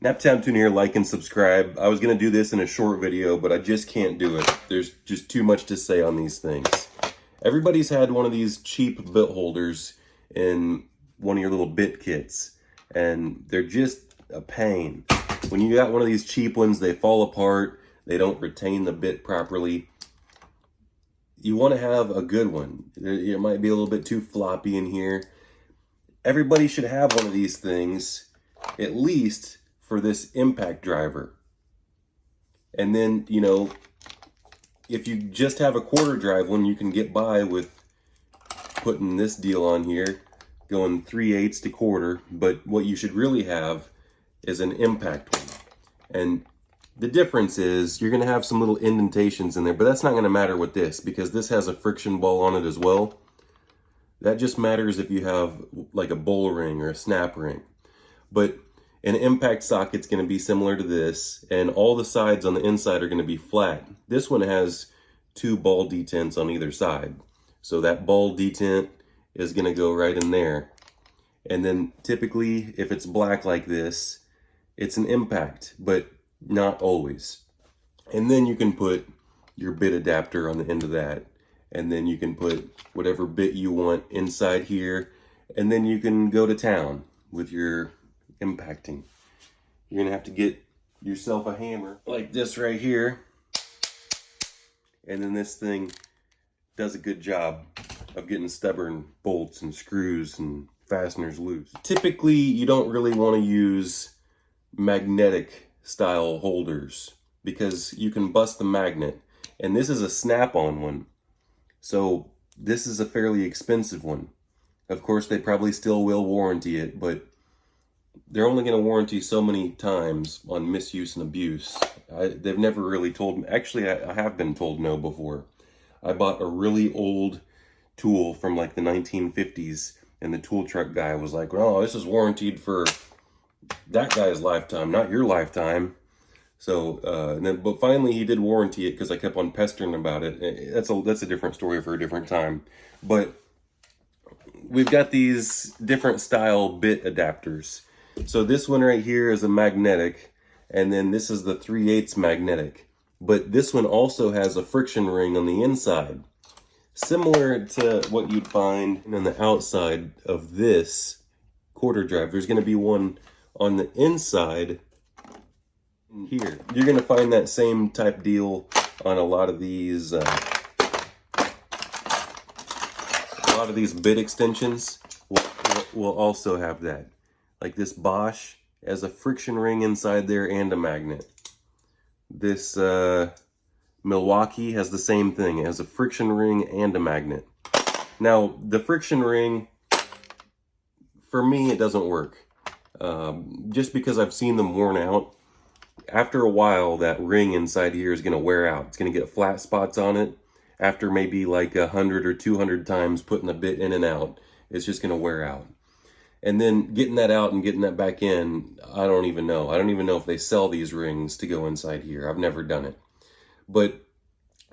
Naptown Tune here, like and subscribe. I was going to do this in a short video, but I just can't do it. There's just too much to say on these things. Everybody's had one of these cheap bit holders in one of your little bit kits, and they're just a pain. When you got one of these cheap ones, they fall apart. They don't retain the bit properly. You want to have a good one. It might be a little bit too floppy in here. Everybody should have one of these things, at least for this impact driver. And then, you know, if you just have a quarter drive one, you can get by with putting this deal on here, going 3/8 to quarter. But what you should really have is an impact one. And the difference is you're going to have some little indentations in there, but that's not going to matter with this because this has a friction ball on it as well. That just matters if you have like a bowl ring or a snap ring. But an impact socket's going to be similar to this, and all the sides on the inside are going to be flat. This one has two ball detents on either side. So that ball detent is going to go right in there. And then typically, if it's black like this, it's an impact, but not always. And then you can put your bit adapter on the end of that. And then you can put whatever bit you want inside here. And then you can go to town with your impacting. You're gonna have to get yourself a hammer like this right here, and then this thing does a good job of getting stubborn bolts and screws and fasteners loose. Typically you don't really want to use magnetic style holders because you can bust the magnet, and this is a snap-on one, so this is a fairly expensive one. Of course they probably still will warranty it, but they're only going to warranty so many times on misuse and abuse. They've never really told me. Actually, I have been told no before. I bought a really old tool from like the 1950s, and the tool truck guy was like, "Oh, this is warranted for that guy's lifetime, not your lifetime." So, but finally he did warranty it because I kept on pestering about it. That's a different story for a different time. But we've got these different style bit adapters. So this one right here is a magnetic, and then this is the 3/8 magnetic. But this one also has a friction ring on the inside, similar to what you'd find on the outside of this quarter drive. There's going to be one on the inside here. You're going to find that same type deal on a lot of these bit extensions. Will also have that. Like this Bosch has a friction ring inside there and a magnet. This Milwaukee has the same thing. It has a friction ring and a magnet. Now, the friction ring, for me, it doesn't work. Just because I've seen them worn out. After a while, that ring inside here is going to wear out. It's going to get flat spots on it. After maybe like 100 or 200 times putting the bit in and out, it's just going to wear out. And then getting that out and getting that back in, I don't even know. I don't even know if they sell these rings to go inside here. I've never done it. But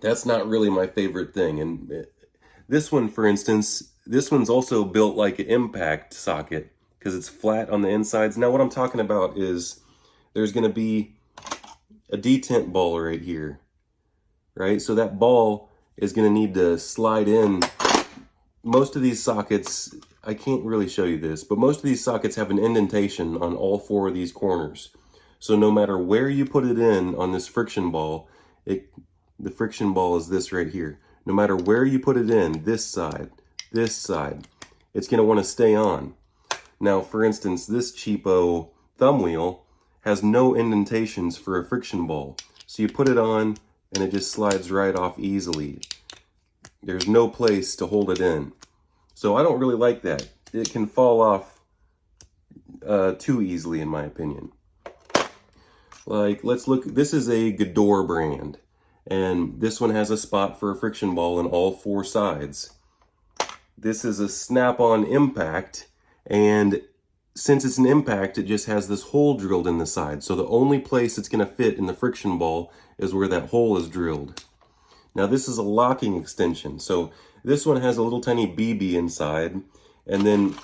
that's not really my favorite thing. And this one, for instance, this one's also built like an impact socket because it's flat on the insides. Now what I'm talking about is there's going to be a detent ball right here, right? So that ball is going to need to slide in. Most of these sockets, I can't really show you this, but most of these sockets have an indentation on all four of these corners. So no matter where you put it in on this friction ball, the friction ball is this right here. No matter where you put it in, this side, it's going to want to stay on. Now, for instance, this cheapo thumb wheel has no indentations for a friction ball. So you put it on and it just slides right off easily. There's no place to hold it in. So I don't really like that. It can fall off too easily, in my opinion. Like, let's look. This is a Gedore brand. And this one has a spot for a friction ball on all four sides. This is a snap-on impact. And since it's an impact, it just has this hole drilled in the side. So the only place it's going to fit in the friction ball is where that hole is drilled. Now this is a locking extension. So this one has a little tiny BB inside, and then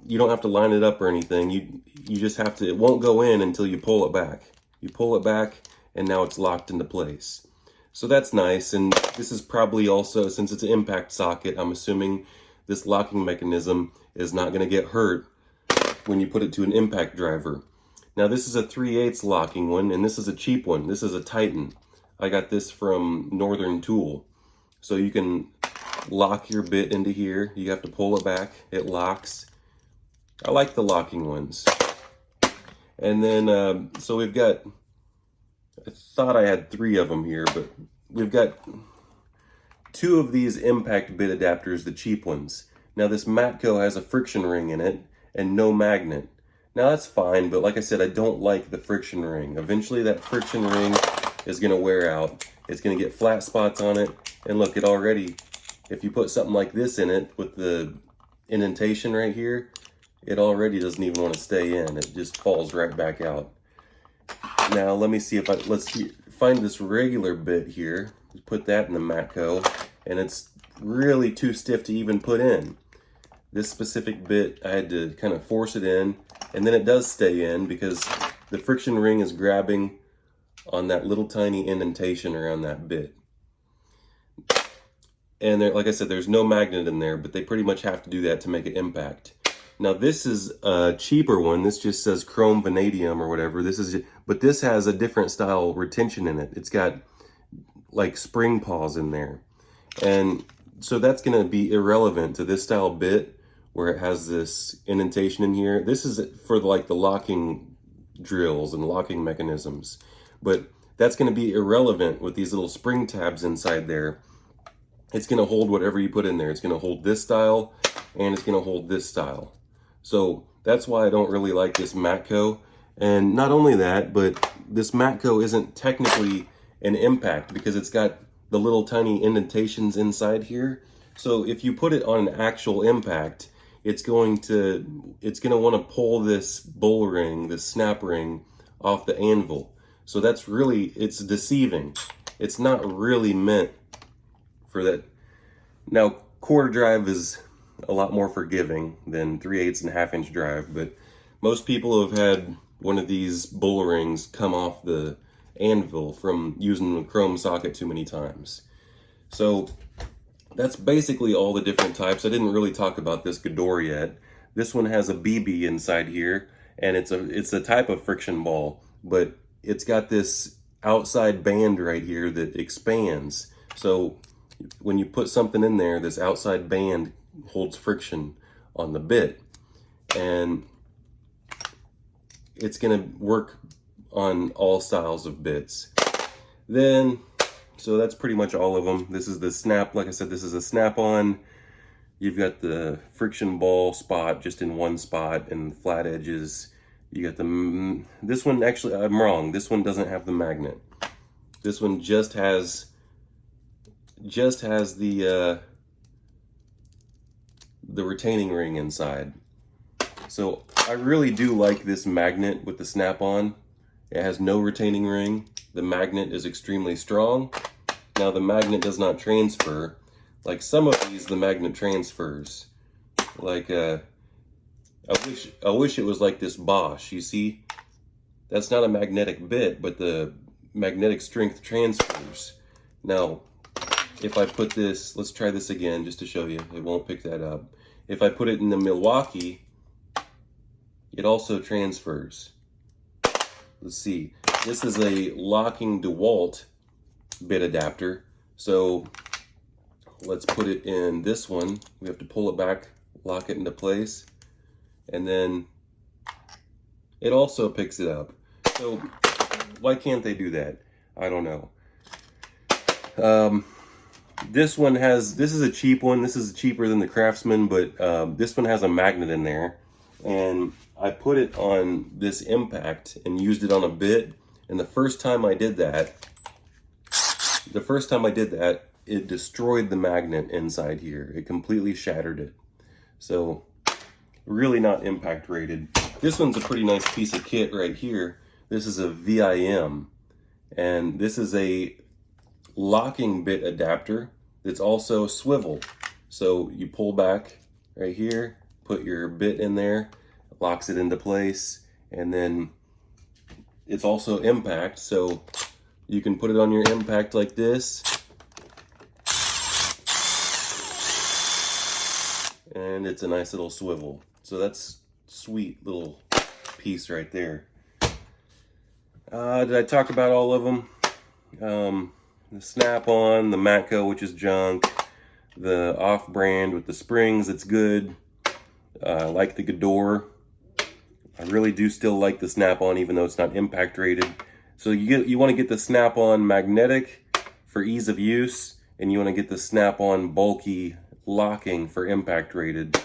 you don't have to line it up or anything. You just have to, it won't go in until you pull it back. You pull it back and now it's locked into place. So that's nice. And this is probably also, since it's an impact socket, I'm assuming this locking mechanism is not going to get hurt when you put it to an impact driver. Now this is a 3/8 locking one, and this is a cheap one. This is a Titan. I got this from Northern Tool. So you can lock your bit into here. You have to pull it back. It locks. I like the locking ones. And then, so we've got, I thought I had 3 of them here, but we've got 2 of these impact bit adapters, the cheap ones. Now this Matco has a friction ring in it and no magnet. Now that's fine, but like I said, I don't like the friction ring. Eventually that friction ring is gonna wear out. It's gonna get flat spots on it. And look, it already, if you put something like this in it with the indentation right here, it already doesn't even want to stay in. It just falls right back out. Now let me see if let's find this regular bit here. Put that in the Matco, and it's really too stiff to even put in. This specific bit, I had to kind of force it in, and then it does stay in because the friction ring is grabbing on that little tiny indentation around that bit. And there, like I said, there's no magnet in there, but they pretty much have to do that to make it impact. Now this is a cheaper one. This just says chrome vanadium or whatever. But this has a different style retention in it. It's got like spring paws in there. And so that's gonna be irrelevant to this style bit where it has this indentation in here. This is for like the locking drills and locking mechanisms. But that's gonna be irrelevant with these little spring tabs inside there. It's gonna hold whatever you put in there. It's gonna hold this style and it's gonna hold this style. So that's why I don't really like this Matco. And not only that, but this Matco isn't technically an impact because it's got the little tiny indentations inside here. So if you put it on an actual impact, it's going to want to pull this bull ring, this snap ring off the anvil. So that's really, it's deceiving. It's not really meant for that. Now, quarter drive is a lot more forgiving than 3/8 and 1/2 inch drive, but most people have had one of these bull rings come off the anvil from using a chrome socket too many times. So that's basically all the different types. I didn't really talk about this gedore yet. This one has a BB inside here, and it's a type of friction ball, but it's got this outside band right here that expands. So when you put something in there, this outside band holds friction on the bit, and it's gonna work on all styles of bits. Then, so that's pretty much all of them. This is the snap, like I said, this is a snap-on. You've got the friction ball spot just in one spot and flat edges. You got the, this one, actually, I'm wrong. This one doesn't have the magnet. This one just has the retaining ring inside. So I really do like this magnet with the snap-on. It has no retaining ring. The magnet is extremely strong. Now the magnet does not transfer. Like some of these, the magnet transfers. Like I wish it was like this Bosch. You see, that's not a magnetic bit, but the magnetic strength transfers. Now, if I put this, let's try this again just to show you. It won't pick that up. If I put it in the Milwaukee, it also transfers. Let's see. This is a locking DeWalt bit adapter. So let's put it in this one. We have to pull it back, lock it into place, and then it also picks it up. So why can't they do that? I don't know. This is a cheap one. This is cheaper than the Craftsman, but this one has a magnet in there. And I put it on this impact and used it on a bit. And the first time I did that, it destroyed the magnet inside here. It completely shattered it. So really not impact rated. This one's a pretty nice piece of kit right here. This is a VIM, and this is a locking bit adapter that's also swivel. So you pull back right here, put your bit in there, locks it into place, and then it's also impact, so you can put it on your impact like this, and it's a nice little swivel. So that's sweet little piece right there. Did I talk about all of them? The snap-on, the Matco, which is junk, the off-brand with the springs, it's good. I like the gedore. I really do still like the snap-on, even though it's not impact rated. So you want to get the snap-on magnetic for ease of use, and you want to get the snap-on bulky locking for impact rated.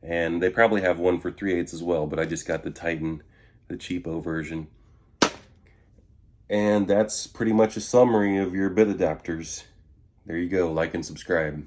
And they probably have one for 3/8 as well, but I just got the Titan, the cheapo version. And that's pretty much a summary of your bit adapters. There you go, like and subscribe.